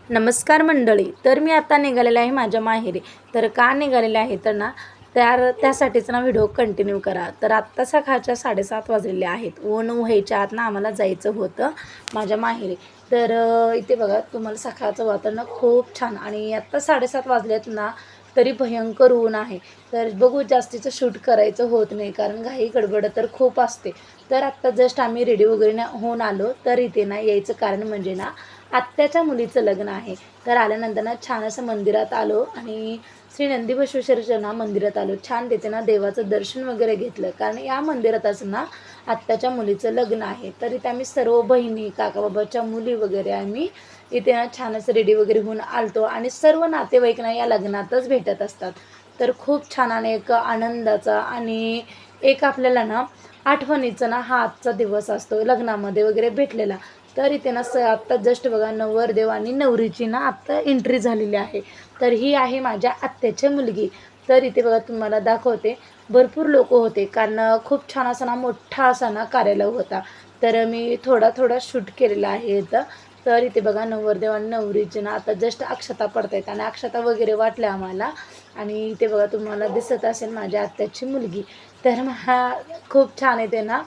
नमस्कार मंडळी. तर मी आता निघालेले आहे माझ्या माहेरी. तर का निघालेले आहे तर ना त्यासाठीच ना व्हिडिओ कंटिन्यू करा. तर आत्ता सकाळच्या 7:30 वाजलेले आहेत. ऊन व्हायच्या आत ना आम्हाला जायचं होतं माझ्या माहेरी. तर इथे बघा तुम्हाला सकाळचं वातावरण खूप छान आणि आत्ता 7:30 वाजलेत ना तरी भयंकर ऊन आहे. तर बघू जास्तीचं शूट करायचं होत नाही कारण घाई गडबड तर खूप असते. तर आत्ता जस्ट आम्ही रेडी वगैरे ना होऊन आलो. तर इथे ना यायचं कारण म्हणजे ना आत्याच्या मुलीचं लग्न आहे. तर आल्यानंतर ना छान असं मंदिरात आलो आणि श्री नंदीबसवेश्वरच्या ना मंदिरात आलो. छान तिथे ना देवाचं दर्शन वगैरे घेतलं कारण या मंदिरातच ना आत्याच्या मुलीचं लग्न आहे. तर इथे आम्ही सर्व बहिणी काकाबाबाच्या मुली वगैरे आम्ही इथे ना छान असं रेडी वगैरे होऊन आलतो आणि सर्व नातेवाईक ना या लग्नातच भेटत असतात. तर खूप छान आणि एक आनंदाचा आणि एक आपल्याला ना आठवणीचा ना हा आजचा दिवस असतो लग्नामध्ये वगैरे भेटलेला. तर इथे ना आत्ता जस्ट बघा नवरदेव आणि नवरीची ना आत्ता एंट्री झालेली आहे. तर ही आहे माझ्या आत्याची मुलगी. तर इथे बघा तुम्हाला दाखवते भरपूर लोक होते कारण खूप छान असा ना मोठा असा ना कार्यालय होता. तर मी थोडा शूट केलेला आहे इथं. तर इथे बघा नवरदेव आणि नवरीची ना आता जस्ट अक्षता पडतायत आणि अक्षता वगैरे वाटल्या आम्हाला. आणि इथे बघा तुम्हाला दिसत असेल माझ्या आत्याची मुलगी. तर खूप छान येते ना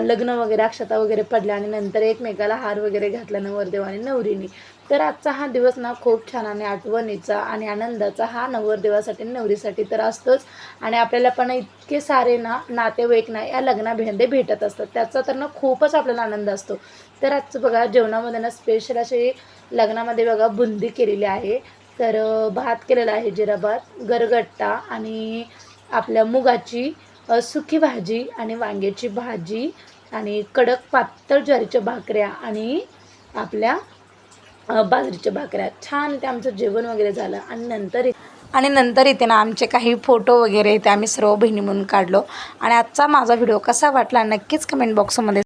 लग्न वगैरे अक्षता वगैरे पडल्या आणि नंतर एकमेकाला हार वगैरे घातला नवरदेव आणि नवरीने. तर आजचा हा दिवस ना खूप छान आणि आठवणीचा आणि आनंदाचा हा नवरदेवासाठी नवरीसाठी तर असतोच. आणि आपल्याला पण इतके सारे ना नातेवाईक ना या लग्नामध्ये भेटत असतात. त्याचा तर ना खूपच आपल्याला आनंद असतो. तर आजचं बघा जेवणामध्ये ना स्पेशल असे लग्नामध्ये बघा बुंदी केलेली आहे. तर भात केलेला आहे जिरा भात, गरगट्टा आणि आपल्या मुगाची सुकी भाजी आणि वांग्याची भाजी आणि कडक पातळ ज्वारीच्या भाकऱ्या आणि आपल्या बाजरीच्या भाकऱ्या. छान ते आमचं जेवण वगैरे झालं आणि नंतर इथे ना आमचे काही फोटो वगैरे ते आम्ही सर्व बहिणी म्हणून काढलो. आणि आजचा माझा व्हिडिओ कसा वाटला नक्कीच कमेंट बॉक्समध्ये